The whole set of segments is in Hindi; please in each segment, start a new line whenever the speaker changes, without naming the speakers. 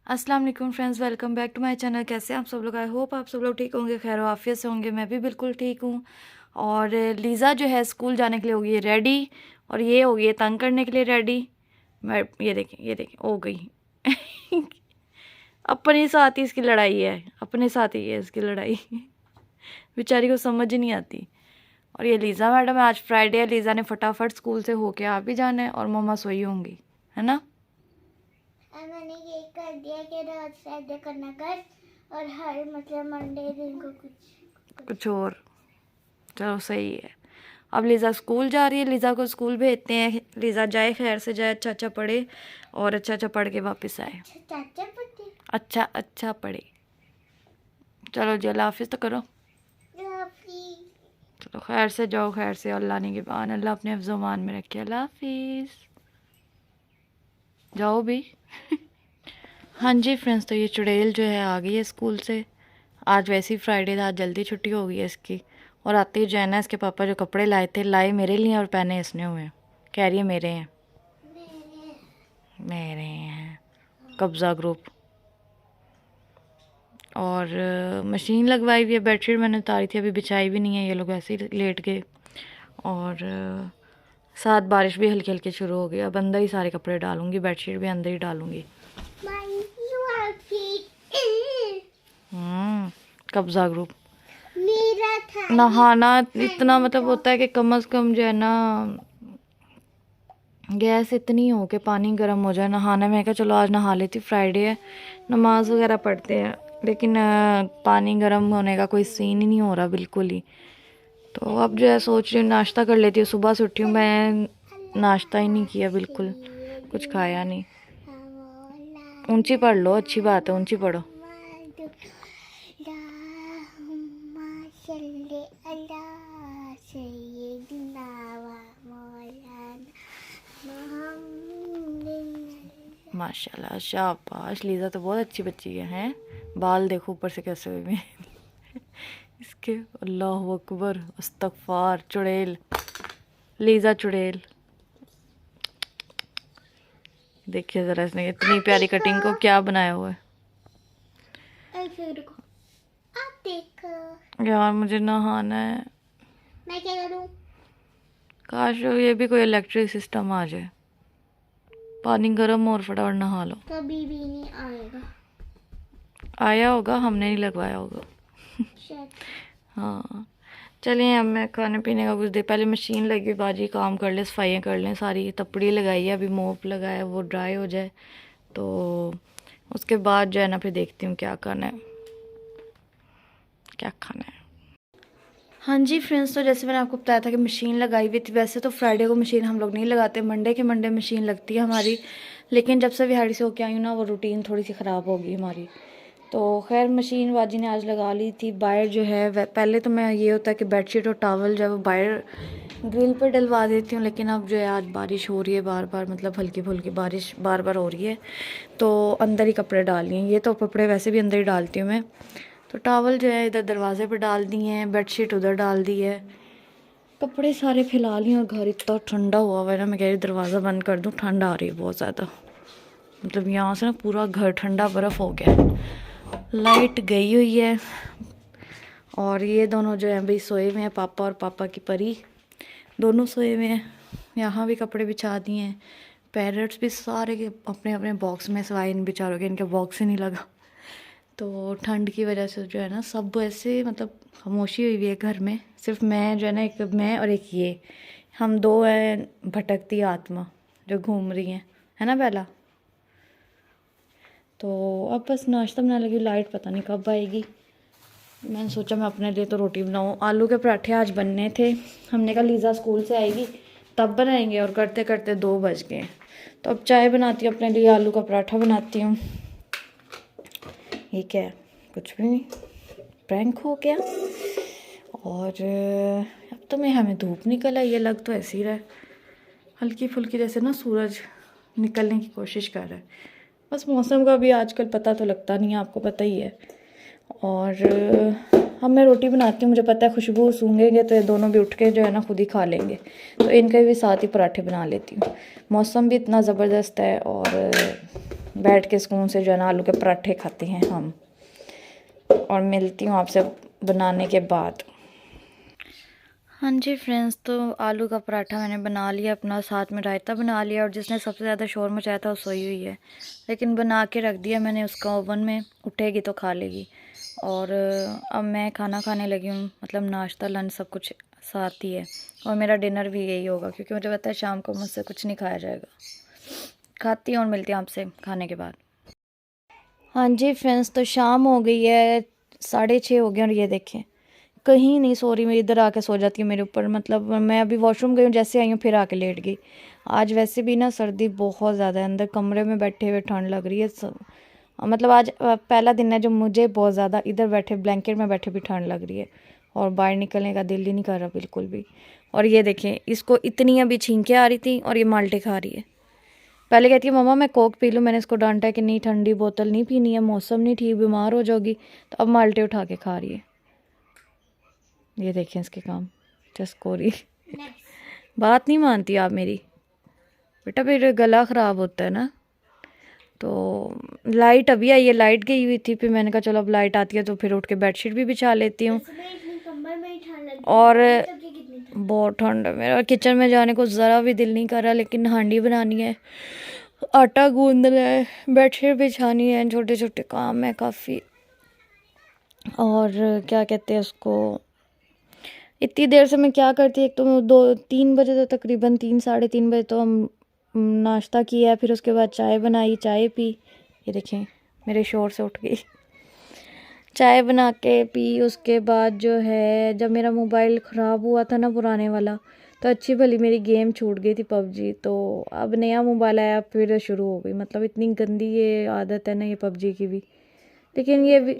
अस्सलाम वालेकुम friends, welcome back to my channel. कैसे हैं आप सब लोग? आई होप आप सब लोग ठीक होंगे, खैर आफियत से होंगे। मैं भी बिल्कुल ठीक हूँ। और लीज़ा जो है स्कूल जाने के लिए हो गई है रेडी, और ये हो गई है तंग करने के लिए रेडी। मैं ये देखें हो गई अपने साथ ही इसकी लड़ाई है, अपने साथ ही है इसकी लड़ाई बेचारी को समझ ही नहीं आती। और ये लीज़ा मैडम है, आज फ्राइडे है, लीज़ा ने फटाफट स्कूल से होके आ भी जाना है और मम्मा सोई होंगी, है ना।
मैंने ये कर दिया कि रोज फ्राइडे करना कर और हर मतलब मंडे दिन को कुछ
और। चलो सही है। अब लीज़ा स्कूल जा रही है, लीज़ा को स्कूल भेजते हैं। लीज़ा जाए, खैर से जाए, अच्छा अच्छा पढ़े और अच्छा अच्छा पढ़ के वापस आए।
चाचा पति
अच्छा अच्छा पढ़े। चलो जी, अल्लाह हाफिज़ तो करो। चलो खैर से जाओ, खैर से, अल्लाह ने के बान, अल्लाह अपने हिफ्ज़ मान में रखे। अल्लाह हाफिज़। जाओ भी हाँ जी फ्रेंड्स, तो ये चुड़ैल जो है आ गई है स्कूल से। आज वैसे ही फ्राइडे था, आज जल्दी छुट्टी हो गई है इसकी। और आते ही जो है ना, इसके पापा जो कपड़े लाए मेरे लिए और पहने इसने हुए हैं। कह रही है मेरे हैं, मेरे हैं। कब्ज़ा ग्रुप। और मशीन लगवाई हुई है। बेडशीट मैंने उतारी थी, अभी बिछाई भी नहीं है, ये लोग ऐसे ही लेट गए। और साथ बारिश भी हल्की हल्की शुरू हो गई। अब अंदर ही सारे कपड़े डालूंगी, बेडशीट भी अंदर ही डालूंगी। कब्ज़ा ग्रुप।
मेरा था
नहाना इतना मतलब होता है कि कम से कम जो है ना, गैस इतनी हो कि पानी गर्म हो जाए। नहाना, मैं कहा चलो आज नहा लेती, फ्राइडे है, नमाज वगैरह पढ़ते हैं। लेकिन पानी गर्म होने का कोई सीन ही नहीं हो रहा बिल्कुल ही। तो अब जो है सोच रही हूँ नाश्ता कर लेती हूँ। सुबह से उठी हूँ, मैं नाश्ता ही नहीं किया बिल्कुल, कुछ खाया नहीं। ऊंची पढ़ लो, अच्छी बात है, ऊंची पढ़ो। माशाल्लाह, शाबाश। लीज़ा तो बहुत अच्छी बच्ची है, हैं? बाल देखो ऊपर से कैसे हुए हैं इसके। अल्लाह अकबर, अस्तगफार। चुड़ैल, लीज़ा चुड़ैल। देखिए ज़रा इसने इतनी प्यारी कटिंग को क्या बनाया हुआ है।
आप देखो,
यार मुझे नहाना है।
मैं क्या करूं?
काश ये भी कोई इलेक्ट्रिक सिस्टम आ जाए, पानी गर्म और फटाफट नहा लो।
कभी भी नहीं आएगा
आया होगा, हमने नहीं लगवाया होगा
शायद।
हाँ। चलिए, अब मैं खाने पीने का कुछ दे, पहले मशीन लगी, बाजी काम कर ले, सफाइयाँ कर लें सारी। तपड़ी लगाई है, अभी मोप लगाया, वो ड्राई हो जाए तो उसके बाद जो है ना फिर देखती हूँ क्या करना है, क्या खाना है। हाँ जी फ्रेंड्स, तो जैसे मैंने आपको बताया था कि मशीन लगाई हुई थी। वैसे तो फ्राइडे को मशीन हम लोग नहीं लगाते, मंडे के मंडे मशीन लगती है हमारी। लेकिन जब से विहाड़ी से होके आई हूँ ना, वो रूटीन थोड़ी सी ख़राब हो गई हमारी। तो खैर मशीन बाजी ने आज लगा ली थी। बाहर जो है, पहले तो मैं ये होता है कि बेडशीट और टॉवल जो है वो बाहर ग्रिल पर डलवा देती हूँ। लेकिन अब जो है आज बारिश हो रही है बार बार, मतलब हल्की फुल्की बारिश बार बार हो रही है, तो अंदर ही कपड़े डाल लिए। ये तो कपड़े वैसे भी अंदर ही डालती हूँ मैं। तो टॉवल जो है इधर दरवाजे पर डाल दिए हैं, बेडशीट उधर डाल दी है, कपड़े सारे फैला लिए। और घर इतना ठंडा हुआ हुआ है ना, मैं कह रही दरवाज़ा बंद कर दूँ, ठंड आ रही है बहुत ज़्यादा। मतलब यहाँ से ना पूरा घर ठंडा बर्फ़ हो गया है। लाइट गई हुई है और ये दोनों जो हैं भाई सोए हुए हैं, पापा और पापा की परी दोनों सोए हुए हैं। यहाँ भी कपड़े बिछा दिए हैं। पैरट्स भी सारे के अपने अपने बॉक्स में, सिवाय इन बेचारों के, इनके बॉक्स ही नहीं लगा। तो ठंड की वजह से जो है ना सब ऐसे मतलब खामोशी हुई हुई है घर में। सिर्फ मैं जो है ना, एक मैं और एक ये, हम दो हैं भटकती आत्मा जो घूम रही हैं, है ना बेला। तो अब बस नाश्ता बनाने लगी, लाइट पता नहीं कब आएगी। मैंने सोचा मैं अपने लिए तो रोटी बनाऊँ। आलू के पराठे आज बनने थे, हमने कहा लीज़ा स्कूल से आएगी तब बनाएंगे, और करते करते 2 बज गए। तो अब चाय बनाती हूँ अपने लिए, आलू का पराठा बनाती हूँ। ये क्या है? कुछ भी नहीं, प्रैंक हो गया। और अब तो मैं हमें धूप निकल आई है, लग तो ऐसे ही रहा है हल्की फुल्की, जैसे ना सूरज निकलने की कोशिश कर रहा है। बस मौसम का भी आजकल पता तो लगता नहीं है, आपको पता ही है। और अब मैं रोटी बनाती हूँ, मुझे पता है खुशबू सूंघेंगे तो ये दोनों भी उठ के जो है ना खुद ही खा लेंगे, तो इनके भी साथ ही पराठे बना लेती हूँ। मौसम भी इतना ज़बरदस्त है और बैठ के सुकून से जो है ना आलू के पराठे खाते हैं हम। और मिलती हूँ आपसे बनाने के बाद। हाँ जी फ्रेंड्स, तो आलू का पराठा मैंने बना लिया अपना, साथ में रायता बना लिया। और जिसने सबसे ज़्यादा शोर मचाया था वो सोई हुई है, लेकिन बना के रख दिया मैंने उसका ओवन में, उठेगी तो खा लेगी। और अब मैं खाना खाने लगी हूँ, मतलब नाश्ता लंच सब कुछ साथ ही है। और मेरा डिनर भी यही होगा, क्योंकि मुझे पता है शाम को मुझसे कुछ नहीं खाया जाएगा। खाती हूँ और मिलती हूँ आपसे खाने के बाद। हाँ जी फ्रेंड्स, तो शाम हो गई है, 6:30 हो गए। और ये देखें कहीं नहीं सो रही, मेरी इधर आके सो जाती है मेरे ऊपर। मतलब मैं अभी वॉशरूम गई हूँ, जैसे आई हूँ फिर आके लेट गई। आज वैसे भी ना सर्दी बहुत ज़्यादा है, अंदर कमरे में बैठे हुए ठंड लग रही है मतलब आज पहला दिन है जो मुझे बहुत ज़्यादा इधर बैठे ब्लैंकेट में बैठे भी ठंड लग रही है। और बाहर निकलने का दिल ही नहीं कर रहा बिल्कुल भी। और ये देखें, इसको इतनी अभी छींकें आ रही थी और ये माल्टे खा रही है। पहले कहती है मम्मा मैं कोक पी लूँ, मैंने इसको डांटा है कि नहीं, ठंडी बोतल नहीं पीनी है, मौसम नहीं ठीक, बीमार हो जाओगी। तो अब माल्टे उठा के खा रही है। ये देखें इसके काम, चस्कोरी। बात नहीं मानती आप मेरी बेटा, फिर गला ख़राब होता है ना। तो लाइट अभी आई है, लाइट गई हुई थी, फिर मैंने कहा चलो अब लाइट आती है तो फिर उठ के बेडशीट भी बिछा लेती हूँ। और बहुत ठंड है मेरा, किचन में जाने को ज़रा भी दिल नहीं कर रहा, लेकिन हांडी बनानी है, आटा गूंदना है, बेडशीट बिछानी है, छोटे छोटे काम है काफ़ी। और क्या कहते हैं उसको, इतनी देर से मैं क्या करती, एक तो 2-3 बजे तो तकरीबन 3-3:30 बजे तो हम नाश्ता किया, फिर उसके बाद चाय बनाई, चाय पी। ये देखें मेरे शोर से उठ गई। चाय बना के पी। उसके बाद जो है, जब मेरा मोबाइल ख़राब हुआ था ना पुराने वाला, तो अच्छी भली मेरी गेम छूट गई थी पबजी। तो अब नया मोबाइल आया फिर शुरू हो गई। मतलब इतनी गंदी ये आदत है ना ये पबजी की भी। लेकिन ये भी,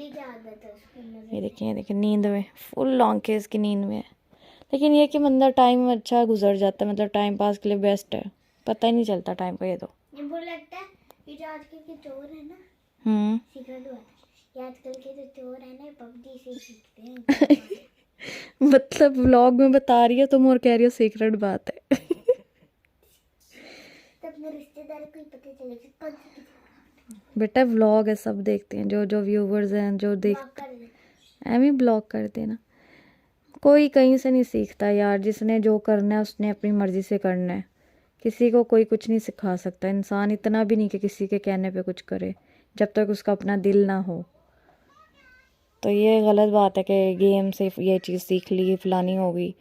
ये देखें नींद में, फुल लॉन्ग के इसकी नींद में है। लेकिन ये कि बंदा टाइम अच्छा गुजर जाता है, मतलब टाइम पास के लिए बेस्ट है, पता ही नहीं चलता टाइम का। ये तो
लगता है ये जो आजकल के चोर है ना, सीक्रेट हुआ था, ये आजकल के जो चोर है ना पबजी से सीखते हैं।
मतलब व्लॉग में बता रही है तुम और कह रही हो सीक्रेट बात है।
तब मेरे रिश्तेदार को ही पता चलेगा।
बेटा व्लॉग है, सब देखते हैं, जो जो व्यूवर्स हैं जो देख, एम ब्लॉग कर देना। कोई कहीं से नहीं सीखता यार, जिसने जो करना है उसने अपनी मर्ज़ी से करना है। किसी को कोई कुछ नहीं सिखा सकता। इंसान इतना भी नहीं कि किसी के कहने पे कुछ करे, जब तक उसका अपना दिल ना हो। तो ये गलत बात है कि गेम से ये चीज़ सीख ली, फलानी हो गई।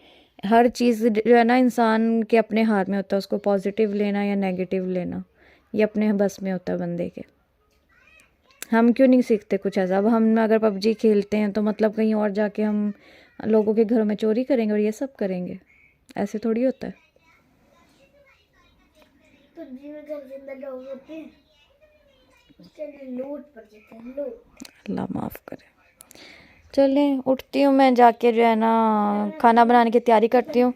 हर चीज़ जो है ना इंसान के अपने हाथ में होता है, उसको पॉजिटिव लेना या नेगेटिव लेना ये अपने बस में होता है बंदे के। हम क्यों नहीं सीखते कुछ ऐसा? अब हम अगर पबजी खेलते हैं तो मतलब कहीं और जाके हम लोगों के घरों में चोरी करेंगे और ये सब करेंगे? ऐसे थोड़ी होता है।
पबजी में घर के अंदर लोग होते हैं, चलो लूट पर जाते हैं, लूट।
अल्लाह माफ़ करे। चलें उठती हूँ मैं, जाके जो है ना खाना बनाने की तैयारी करती हूँ।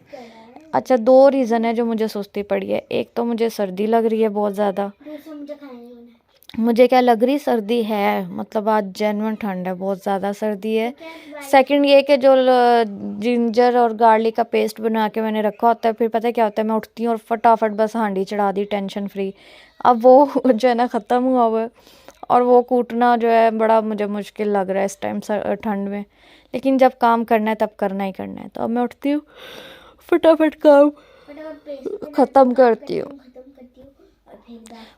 अच्छा 2 रीज़न है जो मुझे सुस्ती पड़ी है। एक तो मुझे सर्दी लग रही है बहुत ज़्यादा। मुझे क्या लग रही, सर्दी है, मतलब आज जेन्युइन ठंड है, बहुत ज़्यादा सर्दी है। सेकंड ये कि जो जिंजर और गार्लिक का पेस्ट बना के मैंने रखा होता है, फिर पता है क्या होता है, मैं उठती हूँ और फटाफट बस हांडी चढ़ा दी, टेंशन फ्री। अब वो जो है ना ख़त्म हुआ हुआ है, और वो कूटना जो है बड़ा मुझे मुश्किल लग रहा है इस टाइम ठंड में। लेकिन जब काम करना है तब करना ही करना है। तो अब मैं उठती हूँ, फटाफट काम ख़त्म करती हूँ।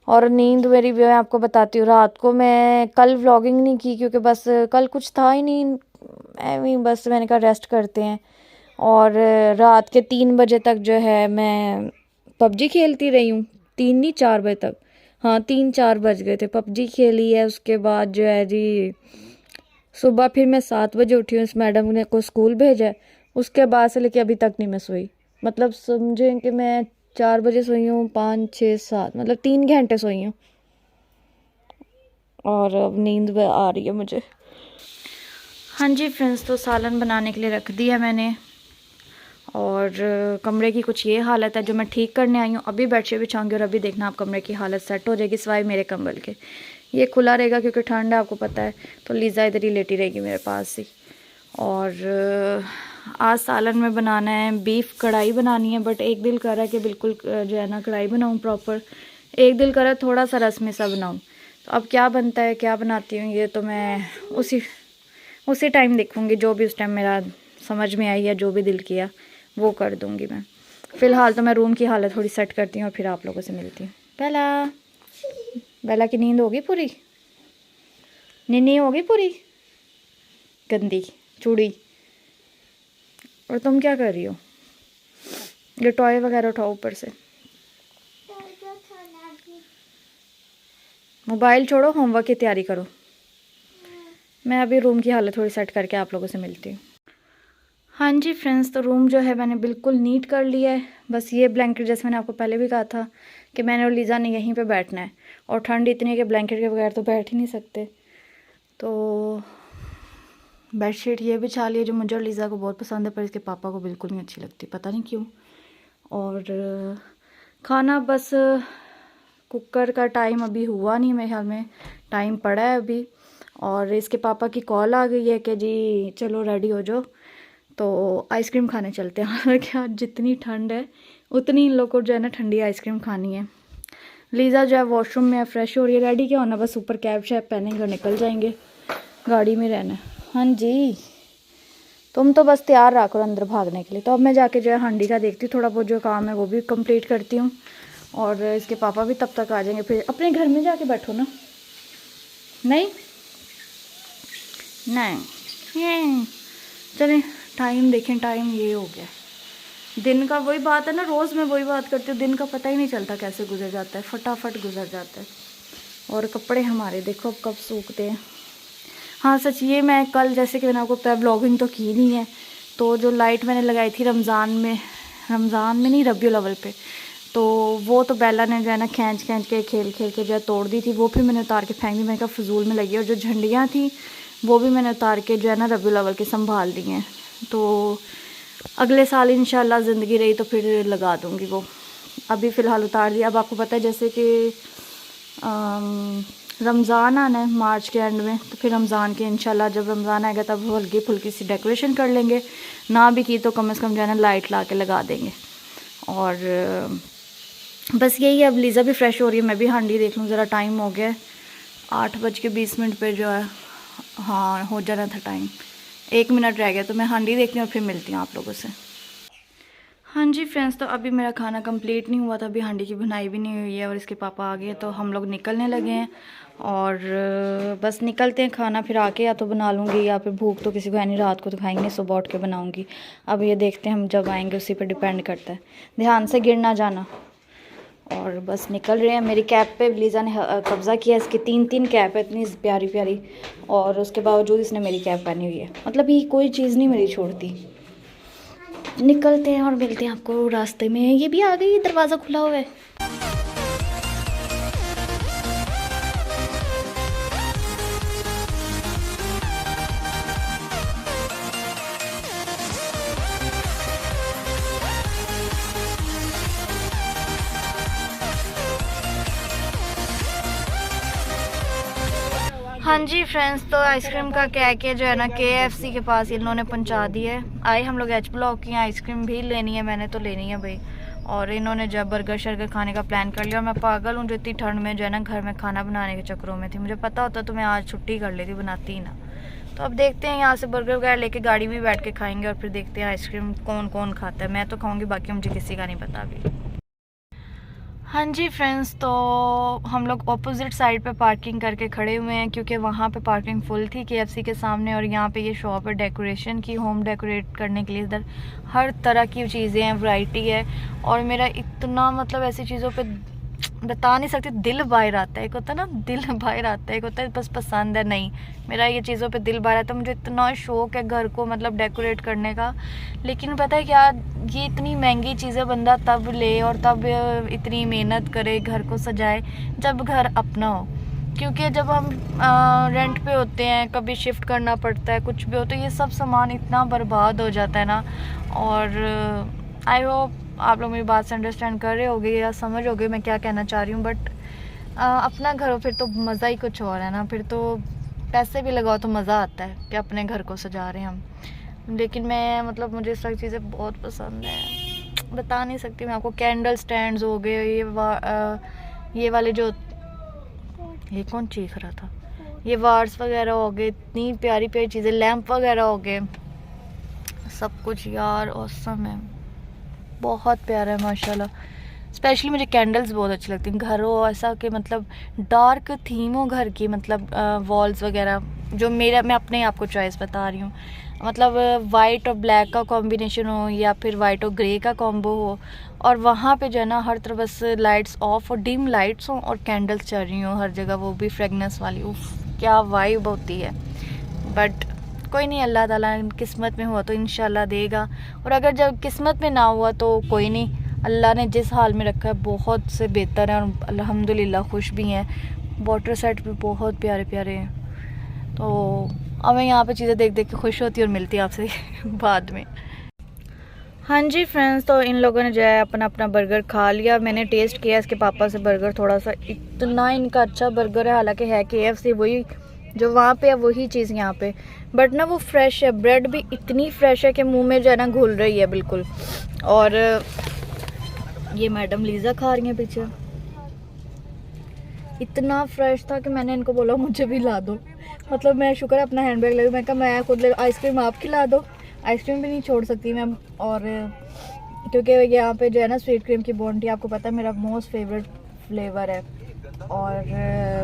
और नींद मेरी भी मैं आपको बताती हूँ, रात को मैं कल व्लॉगिंग नहीं की क्योंकि बस कल कुछ था ही नहीं, ऐਵੇਂ बस मैंने कहा रेस्ट करते हैं। और रात के 3 बजे तक जो है मैं पबजी खेलती रही हूँ, 3 नहीं 4 बजे तक, हाँ 3-4 बज गए थे, पबजी खेली है। उसके बाद जो है जी सुबह फिर मैं 7 बजे उठी हूँ, इस मैडम ने को स्कूल भेजा है। उसके बाद से लेके अभी तक नहीं मैं सोई। मतलब समझें कि मैं 4 बजे सोई हूँ, 5-6-7 मतलब 3 घंटे सोई हूँ। और अब नींद आ रही है मुझे। हाँ जी फ्रेंड्स, तो सालन बनाने के लिए रख दिया मैंने। और कमरे की कुछ ये हालत है जो मैं ठीक करने आई हूँ। अभी बेडशीट बिछाऊंगी और अभी देखना आप कमरे की हालत सेट हो जाएगी, सिवाय मेरे कंबल के। ये खुला रहेगा क्योंकि ठंड है, आपको पता है, तो लीज़ा इधर ही लेटी रहेगी मेरे पास ही। और आज सालन में बनाना है बीफ कढ़ाई बनानी है, बट एक दिल कर रहा है कि बिल्कुल जो है ना कढ़ाई बनाऊँ प्रॉपर, एक दिल कर रहा है थोड़ा सा रस में सा बनाऊँ। तो अब क्या बनता है, क्या बनाती हूँ, ये तो मैं उसी टाइम देखूँगी। जो भी उस टाइम मेरा समझ में आई या जो भी दिल किया वो कर दूँगी मैं। फ़िलहाल तो मैं रूम की हालत थोड़ी सेट करती हूँ और फिर आप लोगों से मिलती हूँ। बेला की नींद होगी पूरी? नींद होगी पूरी? गंदी चूड़ी। और तुम क्या कर रही हो? ये टॉय वगैरह उठाओ ऊपर से। मोबाइल छोड़ो, होमवर्क की तैयारी करो। मैं अभी रूम की हालत थोड़ी सेट करके आप लोगों से मिलती हूँ। हाँ जी फ्रेंड्स, तो रूम जो है मैंने बिल्कुल नीट कर लिया है। बस ये ब्लैंकेट, जैसे मैंने आपको पहले भी कहा था कि मैंने और लीज़ा ने यहीं पे बैठना है, और ठंड इतनी है कि ब्लैंकेट के बगैर तो बैठ ही नहीं सकते। तो बेडशीट ये बिछा ली है जो मुझे और लीज़ा को बहुत पसंद है, पर इसके पापा को बिल्कुल नहीं अच्छी लगती, पता नहीं क्यों। और खाना बस कुकर का टाइम अभी हुआ नहीं, मेरे ख्याल में टाइम पड़ा है अभी। और इसके पापा की कॉल आ गई है कि जी चलो रेडी हो जाओ, तो आइसक्रीम खाने चलते हैं। हालांकि आज जितनी ठंड है उतनी इन लोग को जो है ना ठंडी आइसक्रीम खानी है। लीज़ा जो है वॉशरूम में फ्रेश हो रही है, रेडी क्या होना, बस ऊपर कैब शैब पहनेंगे और निकल जाएंगे, गाड़ी में रहना है। हाँ जी, तुम तो बस तैयार रखो अंदर भागने के लिए। तो अब मैं जाके जो है हांडी का देखती हूँ, थोड़ा बहुत जो काम है वो भी कंप्लीट करती हूँ, और इसके पापा भी तब तक आ जाएंगे। फिर अपने घर में जाके बैठो ना। नहीं नहीं, चलें टाइम देखें। टाइम ये हो गया दिन का, वही बात है ना, रोज़ मैं वही बात करती हूँ, दिन का पता ही नहीं चलता कैसे गुजर जाता है, फटाफट गुजर जाता है। और कपड़े हमारे देखो अब कब सूखते हैं। हाँ सच, ये मैं कल, जैसे कि मैंने आपको बताया, व्लॉगिंग तो की नहीं है, तो जो लाइट मैंने लगाई थी रमज़ान में नहीं, रबियुल अव्वल पे, तो वो तो बेला ने जो है ना खींच के खेल के जो है तोड़ दी थी। वो फिर मैंने उतार के फेंक दी, मैंने कहा फजूल में लगी। और जो झंडियाँ थी वो भी मैंने उतार के जो है ना रबियुल अव्वल के संभाल दी हैं। तो अगले साल इंशाल्लाह ज़िंदगी रही तो फिर लगा दूँगी वो। अभी फ़िलहाल उतार दिया। अब आपको पता है जैसे कि रमज़ान आना है मार्च के एंड में, तो फिर रमज़ान के इंशाल्लाह जब रमज़ान आएगा तब हल्की फुल्की सी डेकोरेशन कर लेंगे, ना भी की तो कम से कम जो है ना लाइट ला के लगा देंगे। और बस यही है। अब लीज़ा भी फ्रेश हो रही है, मैं भी हांडी देख लूँ ज़रा, टाइम हो गया है 8:20 पे जो है, हाँ हो जाना था टाइम, 1 मिनट रह गया। तो मैं हांडी देखती हूँ और फिर मिलती हूँ आप लोगों से। हाँ जी फ्रेंड्स, तो अभी मेरा खाना कंप्लीट नहीं हुआ था, अभी हांडी की बनाई भी नहीं हुई है, और इसके पापा आ गए तो हम लोग निकलने लगे हैं। और बस निकलते हैं, खाना फिर आके या तो बना लूँगी, या फिर भूख तो किसी को है नहीं, रात को तो खाएंगे, सुबह उठ के बनाऊँगी। अब ये देखते हैं हम जब आएँगे, उसी पर डिपेंड करता है। ध्यान से गिर ना जाना। और बस निकल रहे हैं। मेरी कैप पे लीज़ा ने कब्ज़ा किया, इसकी 3 कैप है, इतनी प्यारी प्यारी, और उसके बावजूद इसने मेरी कैप पहनी हुई है। मतलब ये कोई चीज़ नहीं मेरी छोड़ती। निकलते हैं और मिलते हैं आपको रास्ते में। ये भी आ गई, दरवाज़ा खुला हुआ है। हाँ जी फ्रेंड्स, तो आइसक्रीम का कह के जो है ना KFC के पास इन्होंने पहुंचा दी है। आए हम लोग H ब्लॉक की, आइसक्रीम भी लेनी है, मैंने तो लेनी है भाई। और इन्होंने जब बर्गर शर्गर खाने का प्लान कर लिया, और मैं पागल हूँ जो इतनी ठंड में जो है ना घर में खाना बनाने के चक्करों में थी। मुझे पता होता तो मैं आज छुट्टी कर लेती, बनाती ही ना। तो अब देखते हैं, यहाँ से बर्गर वगैरह लेके गाड़ी में बैठ के खाएँगे, और फिर देखते हैं आइसक्रीम कौन कौन खाता है। मैं तो खाऊँगी, बाकी मुझे किसी का नहीं पता अभी। हाँ जी फ्रेंड्स, तो हम लोग ऑपोजिट साइड पे पार्किंग करके खड़े हुए हैं, क्योंकि वहाँ पे पार्किंग फुल थी KFC के सामने, और यहाँ पे ये शॉप है डेकोरेशन की, होम डेकोरेट करने के लिए। इधर हर तरह की चीज़ें हैं, वैरायटी है। और मेरा इतना मतलब ऐसी चीज़ों पे बता नहीं सकती, दिल बाहर आता है। एक होता है ना दिल बाहर आता है, एक होता है बस पसंद है। नहीं, मेरा ये चीज़ों पे दिल बाहर आता है। मुझे इतना शौक है घर को मतलब डेकोरेट करने का, लेकिन पता है क्या, ये इतनी महंगी चीज़ें बंदा तब ले और तब इतनी मेहनत करे, घर को सजाए, जब घर अपना हो। क्योंकि जब हम रेंट पे होते हैं, कभी शिफ्ट करना पड़ता है, कुछ भी हो, तो ये सब सामान इतना बर्बाद हो जाता है ना। और आई होप आप लोग मेरी बात से अंडरस्टैंड कर रहे होगे या समझ होगे मैं क्या कहना चाह रही हूँ। बट अपना घर हो फिर तो मज़ा ही कुछ और है ना, फिर तो पैसे भी लगाओ तो मज़ा आता है कि अपने घर को सजा रहे हैं हम। लेकिन मैं मतलब मुझे इस तरह की चीज़ें बहुत पसंद है, बता नहीं सकती मैं आपको। कैंडल स्टैंड्स हो गए, ये वाले जो ये कौन चीख रहा था? ये वार्स वगैरह हो गए, इतनी प्यारी प्यारी चीज़ें, लैंप वगैरह हो गए, सब कुछ यार ऑसम है, बहुत प्यारा है माशाल्लाह। स्पेशली मुझे कैंडल्स बहुत अच्छी लगती हैं। घर हो ऐसा कि मतलब डार्क थीम हो घर की, मतलब वॉल्स वगैरह, जो मैं अपने आप को चॉइस बता रही हूँ, मतलब वाइट और ब्लैक का कॉम्बिनेशन हो या फिर वाइट और ग्रे का कॉम्बो हो, और वहाँ पे जो है ना हर तरफ बस लाइट्स ऑफ और डिम लाइट्स हों और कैंडल्स चल रही हों हर जगह, वो भी फ्रेगनेंस वाली। उफ, क्या वाइब होती है। बट कोई नहीं, अल्लाह ताला किस्मत में हुआ तो इंशाल्लाह देगा, और अगर जब किस्मत में ना हुआ तो कोई नहीं, अल्लाह ने जिस हाल में रखा है बहुत से बेहतर है, और अल्हम्दुलिल्लाह खुश भी हैं। वाटर सेट भी बहुत प्यारे प्यारे हैं। तो अब मैं यहाँ पे चीज़ें देख देख के खुश होती और मिलती आपसे बाद में। हाँ जी फ्रेंड्स, तो इन लोगों ने जो है अपना अपना बर्गर खा लिया। मैंने टेस्ट किया इसके पापा से बर्गर, थोड़ा सा, इतना इनका अच्छा बर्गर है, हालांकि है KFC, वही जो वहाँ पे है वही चीज़ यहाँ पे, बट ना वो फ्रेश है। ब्रेड भी इतनी फ्रेश है कि मुंह में जो है ना घुल रही है बिल्कुल। और ये मैडम लीज़ा खा रही हैं पीछे, इतना फ्रेश था कि मैंने इनको बोला मुझे भी ला दो, मतलब मैं शुक्र अपना हैंडबैग ले, मैं कहा मैं खुद ले, आइसक्रीम आप खिला दो, आइसक्रीम भी नहीं छोड़ सकती मैं। और क्योंकि यहाँ पे जो है ना स्वीट क्रीम की बॉन्टी, आपको पता है मेरा मोस्ट फेवरेट फ्लेवर है। और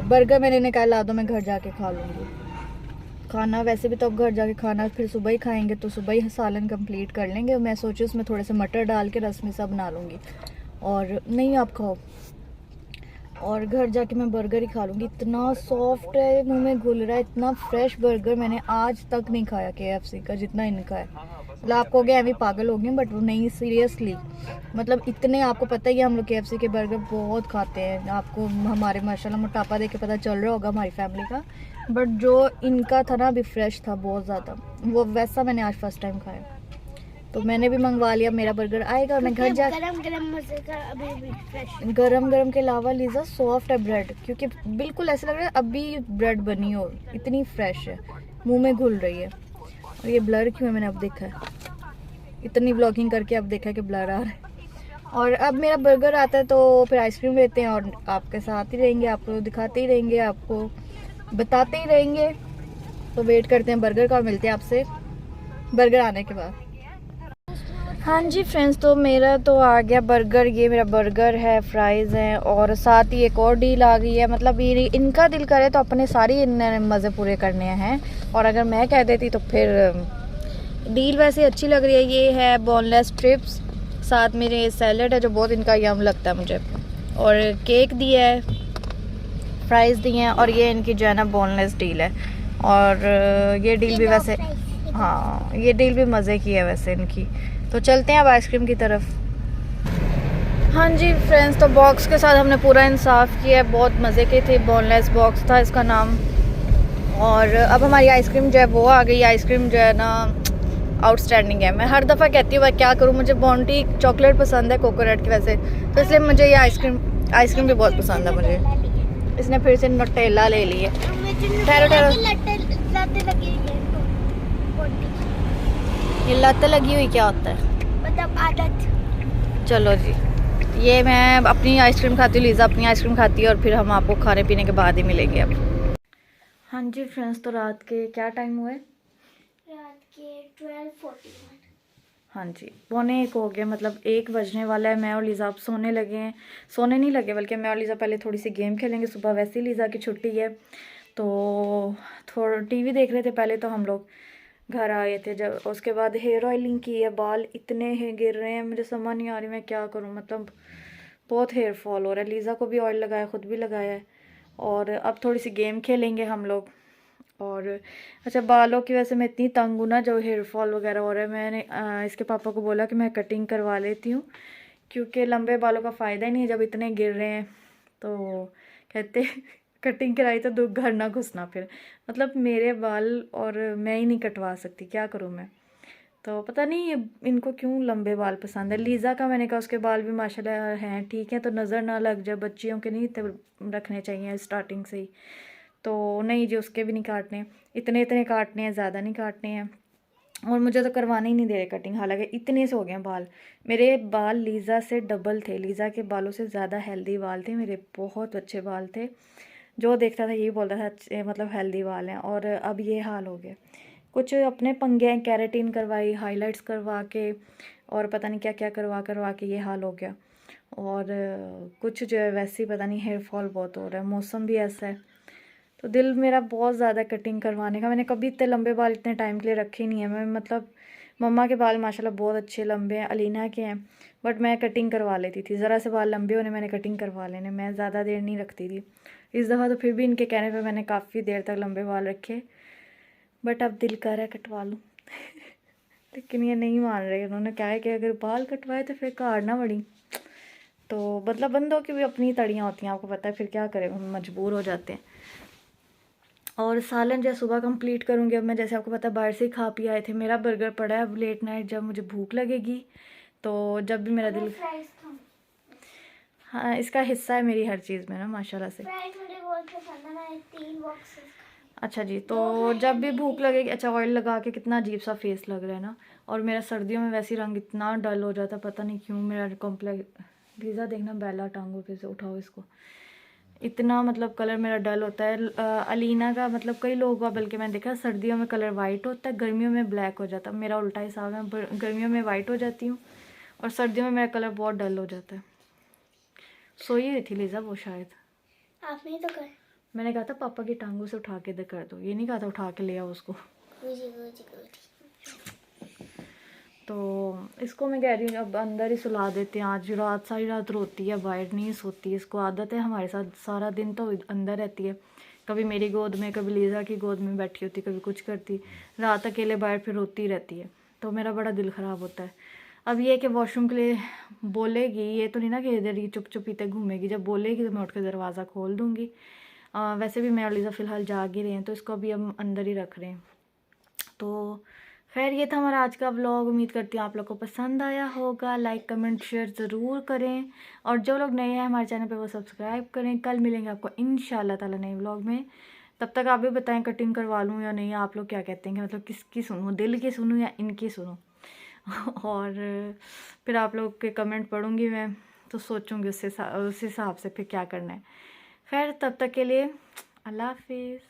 बर्गर मैंने इन्हें कहा ला दो, मैं घर जाके खा लूँगी। खाना वैसे भी तो अब घर जाके खाना फिर सुबह ही खाएंगे, तो सुबह ही सालन कंप्लीट कर लेंगे। मैं सोची उसमें थोड़े से मटर डाल के रस में सा बना लूँगी, और नहीं आप खाओ, और घर जाके मैं बर्गर ही खा लूँगी। इतना सॉफ्ट है, मुंह में घुल रहा है, इतना फ्रेश बर्गर मैंने आज तक नहीं खाया KFC का जितना इनका है। मतलब आपको हो गया अभी पागल हो गए, बट वो नहीं, सीरियसली, मतलब इतने, आपको पता ही है हम लोग KFC के बर्गर बहुत खाते हैं, आपको हमारे माशाल्लाह मोटापा देख के पता चल रहा होगा हमारी फैमिली का, बट जो इनका था ना अभी फ्रेश था बहुत ज़्यादा, वो वैसा मैंने आज फर्स्ट टाइम खाया। तो मैंने भी मंगवा लिया, मेरा बर्गर आएगा और मैं घर जा,
गरम गरम मजे का अभी भी फ्रेश।
गरम गरम के अलावा लीज़ा सॉफ्ट है ब्रेड, क्योंकि बिल्कुल ऐसा लग रहा है अभी ब्रेड बनी हो, इतनी फ्रेश है, मुंह में घुल रही है। और ये ब्लर क्यों है, मैंने अब देखा है, इतनी ब्लॉगिंग करके अब देखा है कि ब्लर आ रहा है। और अब मेरा बर्गर आता है तो फिर आइसक्रीम लेते हैं और आपके साथ ही रहेंगे, आपको दिखाते ही रहेंगे, आपको बताते ही रहेंगे। तो वेट करते हैं बर्गर का और मिलते हैं आपसे बर्गर आने के बाद। हाँ जी फ्रेंड्स, तो मेरा तो आ गया बर्गर, ये मेरा बर्गर है, फ्राइज़ हैं, और साथ ही एक और डील आ गई है। मतलब ये इनका दिल करे तो अपने सारी इनने मज़े पूरे करने हैं, और अगर मैं कह देती तो फिर डील वैसे अच्छी लग रही है। ये है बोनलेस स्ट्रिप्स, साथ मेरे सैलड है जो बहुत इनका यम लगता है मुझे, और केक दिया है, फ्राइज़ दिए हैं, और ये इनकी जो है ना बोनलेस डील है। और ये डील भी वैसे, हाँ ये डील भी मज़े की है वैसे इनकी। तो चलते हैं अब आइसक्रीम की तरफ। हाँ जी फ्रेंड्स, तो बॉक्स के साथ हमने पूरा इंसाफ किया है, बहुत मज़े की थी, बोनलेस बॉक्स था इसका नाम। और अब हमारी आइसक्रीम जो है वो आ गई। आइसक्रीम जो है ना आउटस्टैंडिंग है। मैं हर दफ़ा कहती हूँ क्या करूँ, मुझे बॉन्टी चॉकलेट पसंद है कोकोनट की वैसे, तो इसलिए मुझे ये आइसक्रीम भी बहुत पसंद है मुझे। इसने फिर से नटेला ले ली है। ठहरो ठहरो, ये लत लगी हुई क्या होता है?
मतलब आदत।
चलो जी, ये मैं अपनी आइसक्रीम खाती हूँ, लीज़ा अपनी आइसक्रीम खाती है, और फिर हम आपको खाने पीने के बाद ही मिलेंगे अब। हाँ जी फ्रेंड्स, तो रात के क्या टाइम हुए?
रात के 12:41।
हाँ जी, 12:45 हो गया, मतलब 1 बजने वाला है। मैं और लीज़ा अब सोने लगे हैं, सोने नहीं लगे बल्कि मैं और लीज़ा पहले थोड़ी सी गेम खेलेंगे, सुबह वैसे ही लीज़ा की छुट्टी है, तो थोड़ा TV देख रहे थे पहले तो हम लोग। घर आए थे जब, उसके बाद हेयर ऑयलिंग की है, बाल इतने गिर रहे हैं, मुझे समझ नहीं आ रही मैं क्या करूं, मतलब बहुत हेयर फॉल हो रहा है। लीज़ा को भी ऑयल लगाया, खुद भी लगाया है, और अब थोड़ी सी गेम खेलेंगे हम लोग। और अच्छा, बालों की वजह से मैं इतनी तंग हूँ ना, जो हेयर फॉल वगैरह हो रहा है, मैंने इसके पापा को बोला कि मैं कटिंग करवा लेती हूँ, क्योंकि लंबे बालों का फ़ायदा ही नहीं है जब इतने गिर रहे हैं। तो कहते कटिंग कराई तो घर ना घुसना फिर, मतलब मेरे बाल, और मैं ही नहीं कटवा सकती, क्या करूँ मैं। तो पता नहीं इनको क्यों लंबे बाल पसंद है। लीज़ा का मैंने कहा उसके बाल भी माशाल्लाह हैं ठीक है, तो नज़र ना लग जाए, बच्चियों के नहीं रखने चाहिए स्टार्टिंग से ही। तो नहीं जी, उसके भी नहीं काटने, इतने इतने काटने हैं, ज़्यादा नहीं काटने हैं। और मुझे तो करवाने ही नहीं दे रहे कटिंग, हालांकि इतने से हो गए बाल। मेरे बाल लीज़ा से डबल थे, लीज़ा के बालों से ज़्यादा हेल्दी बाल थे मेरे, बहुत अच्छे बाल थे। जो देखता था यही बोलता था अच्छे मतलब हेल्दी बाल हैं, और अब ये हाल हो गया। कुछ अपने पंगे हैं, कैरेटीन करवाई, हाइलाइट्स करवा के और पता नहीं क्या क्या करवा के ये हाल हो गया। और कुछ जो है वैसे ही पता नहीं हेयर फॉल बहुत हो रहा है, मौसम भी ऐसा है। तो दिल मेरा बहुत ज़्यादा कटिंग करवाने का। मैंने कभी इतने लंबे बाल इतने टाइम के लिए रखे ही नहीं है। मैं मतलब मम्मा के बाल माशाल्लाह बहुत अच्छे लंबे हैं, अलीना के हैं, बट मैं कटिंग करवा लेती थी। ज़रा से बाल लंबे होने मैंने कटिंग करवा लेने, मैं ज़्यादा देर नहीं रखती थी। इस दफ़ा तो फिर भी इनके कहने पे मैंने काफ़ी देर तक लंबे बाल रखे, बट अब दिल कर रहा है कटवा लूँ लेकिन ये नहीं मान रहे। उन्होंने कहा है कि अगर बाल कटवाए तो फिर काटना पड़ी। तो मतलब बंदों की भी अपनी तड़ियाँ होती हैं, आपको पता है, फिर क्या करें, हम मजबूर हो जाते हैं। और सालन जो सुबह कंप्लीट करूँगी अब मैं, जैसे आपको पता है बाहर से ही खा पी आए थे। मेरा बर्गर पड़ा है, अब लेट नाइट जब मुझे भूख लगेगी तो जब भी मेरा दिल,
फ्राइज खाऊं।
हाँ इसका हिस्सा है मेरी हर चीज़ में ना माशाल्लाह से।
फ्राइज मुझे बहुत पसंद है, मैंने 3 बॉक्सेस खाए।
अच्छा जी, तो
2 खाए
जब
हैं,
भी
एक
भूख लगेगी, अच्छा ऑयल लगा के कितना अजीब सा फेस लग रहा है ना। और मेरा सर्दियों में वैसे ही रंग इतना डल हो जाता, पता नहीं क्यों। मेरा कॉम्प्लेक्स लीज़ा देखना, बेला टांगों पे से उठाओ इसको, इतना मतलब कलर मेरा डल होता है। अलीना का मतलब कई लोगों का, बल्कि मैंने देखा सर्दियों में कलर वाइट होता है, गर्मियों में ब्लैक हो जाता है। मेरा उल्टा हिसाब है, गर्मियों में वाइट हो जाती हूँ और सर्दियों में मेरा कलर बहुत डल हो जाता है। सोई हुई थी लीज़ा वो शायद,
आपने ही तो कर।
मैंने कहा था पापा की टांगों से उठा के कर दो, ये नहीं कहा था उठा के ले आओ उसको। तो इसको मैं कह रही हूँ अब अंदर ही सुला देते हैं, आज रात सारी रात रोती है, बाहर नहीं सोती। इसको आदत है हमारे साथ सारा दिन तो अंदर रहती है, कभी मेरी गोद में, कभी लीज़ा की गोद में बैठी होती, कभी कुछ करती, रात अकेले बाहर फिर रोती रहती है। तो मेरा बड़ा दिल ख़राब होता है। अब ये कि वॉशरूम के लिए बोलेगी, ये तो नहीं ना कि इधर ही चुप चुप इतने घूमेगी, जब बोलेगी तो मैं उठ के दरवाज़ा खोल दूँगी। वैसे भी मैं और लीज़ा फ़िलहाल जाग ही रहे हैं, तो इसको अभी हम अंदर ही रख रहे हैं। तो खैर ये था हमारा आज का व्लॉग। उम्मीद करती हूँ आप लोग को पसंद आया होगा। लाइक कमेंट शेयर ज़रूर करें, और जो लोग नए हैं हमारे चैनल पे वो सब्सक्राइब करें। कल मिलेंगे आपको इंशाल्लाह ताला नए व्लॉग में। तब तक आप भी बताएं कटिंग करवा लूँ या नहीं, आप लोग क्या कहते हैं कि मतलब किसकी सुनूँ, दिल की सुनूँ या इनकी सुनूँ और फिर आप लोग के कमेंट पढ़ूँगी मैं, तो सोचूँगी उस हिसाब से फिर क्या करना है। खैर तब तक के लिए अल्लाह हाफिज़।